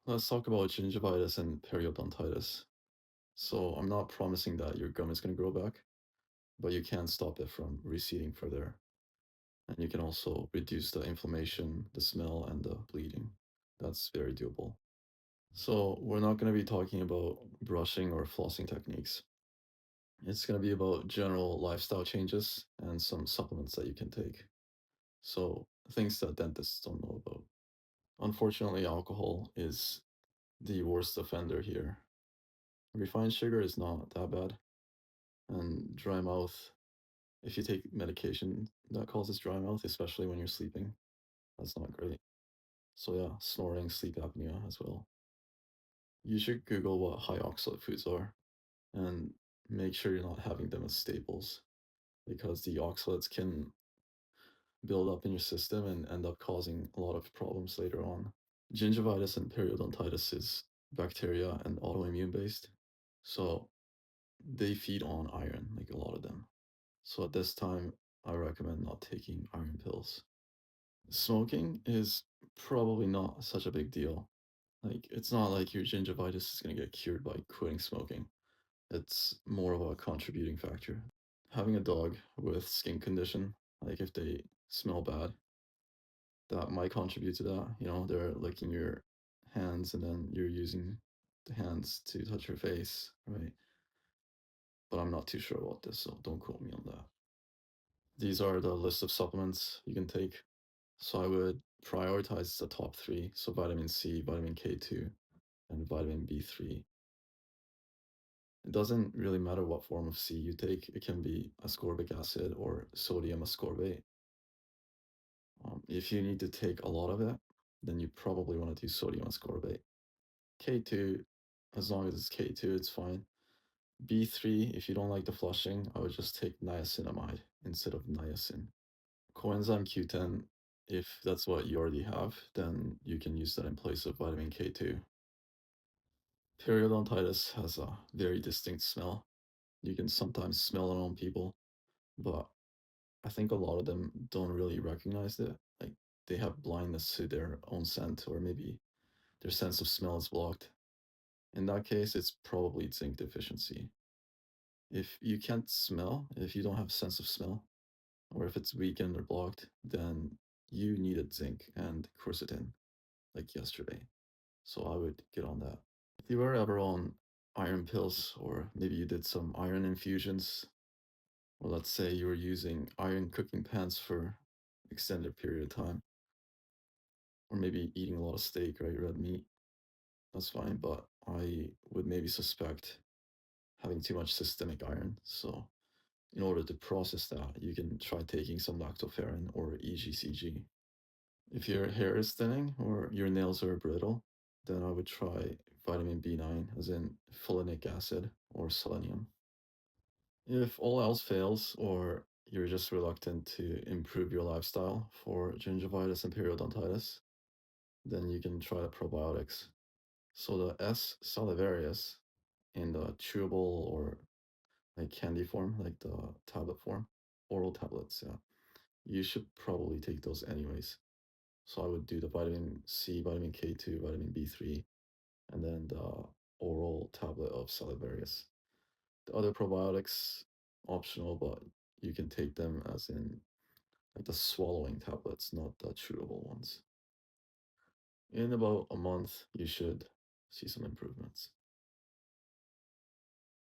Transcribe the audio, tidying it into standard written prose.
Let's talk about gingivitis and periodontitis. So I'm not promising that your gum is going to grow back, but you can stop it from receding further. And you can also reduce the inflammation, the smell, and the bleeding. That's very doable. So we're not going to be talking about brushing or flossing techniques. It's going to be about general lifestyle changes and some supplements that you can take. So things that dentists don't know about. Unfortunately, alcohol is the worst offender here. Refined sugar is not that bad, and dry mouth, if you take medication that causes dry mouth, especially when you're sleeping, that's not great. So yeah, snoring, sleep apnea as well. You should Google what high oxalate foods are and make sure you're not having them as staples because the oxalates can build up in your system and end up causing a lot of problems later on. Gingivitis and periodontitis is bacteria and autoimmune based. So they feed on iron, like a lot of them. So at this time, I recommend not taking iron pills. Smoking is probably not such a big deal. Like, it's not like your gingivitis is going to get cured by quitting smoking. It's more of a contributing factor. Having a dog with skin condition, like if they smell bad, that might contribute to that. You know, they're licking your hands and then you're using the hands to touch your face, right? But I'm not too sure about this, so don't quote me on that. These are the list of supplements you can take. So I would prioritize the top three. So vitamin C, vitamin K2, and vitamin B3. It doesn't really matter what form of C you take. It can be ascorbic acid or sodium ascorbate. If you need to take a lot of it, then you probably want to do sodium ascorbate. K2, as long as it's K2, it's fine. B3, if you don't like the flushing, I would just take niacinamide instead of niacin. Coenzyme Q10, if that's what you already have, then you can use that in place of vitamin K2. Periodontitis has a very distinct smell. You can sometimes smell it on people, but I think a lot of them don't really recognize it. Like they have blindness to their own scent, or maybe their sense of smell is blocked. In that case, it's probably zinc deficiency. If you can't smell, if you don't have sense of smell, or if it's weakened or blocked, then you needed zinc and quercetin like yesterday. So I would get on that. If you were ever on iron pills, or maybe you did some iron infusions, or let's say you were using iron cooking pans for extended period of time, or maybe eating a lot of steak, right, red meat, that's fine. But I would maybe suspect having too much systemic iron. So in order to process that, you can try taking some lactoferrin or EGCG. If your hair is thinning or your nails are brittle, then I would try vitamin B9, as in folinic acid or selenium. If all else fails, or you're just reluctant to improve your lifestyle for gingivitis and periodontitis, then you can try the probiotics. So the S. salivarius in the chewable or like candy form, like the tablet form, oral tablets, yeah. You should probably take those anyways. So I would do the vitamin C, vitamin K2, vitamin B3, and then the oral tablet of Salivarius. The other probiotics, optional, but you can take them as in like the swallowing tablets, not the chewable ones. In about a month, you should see some improvements.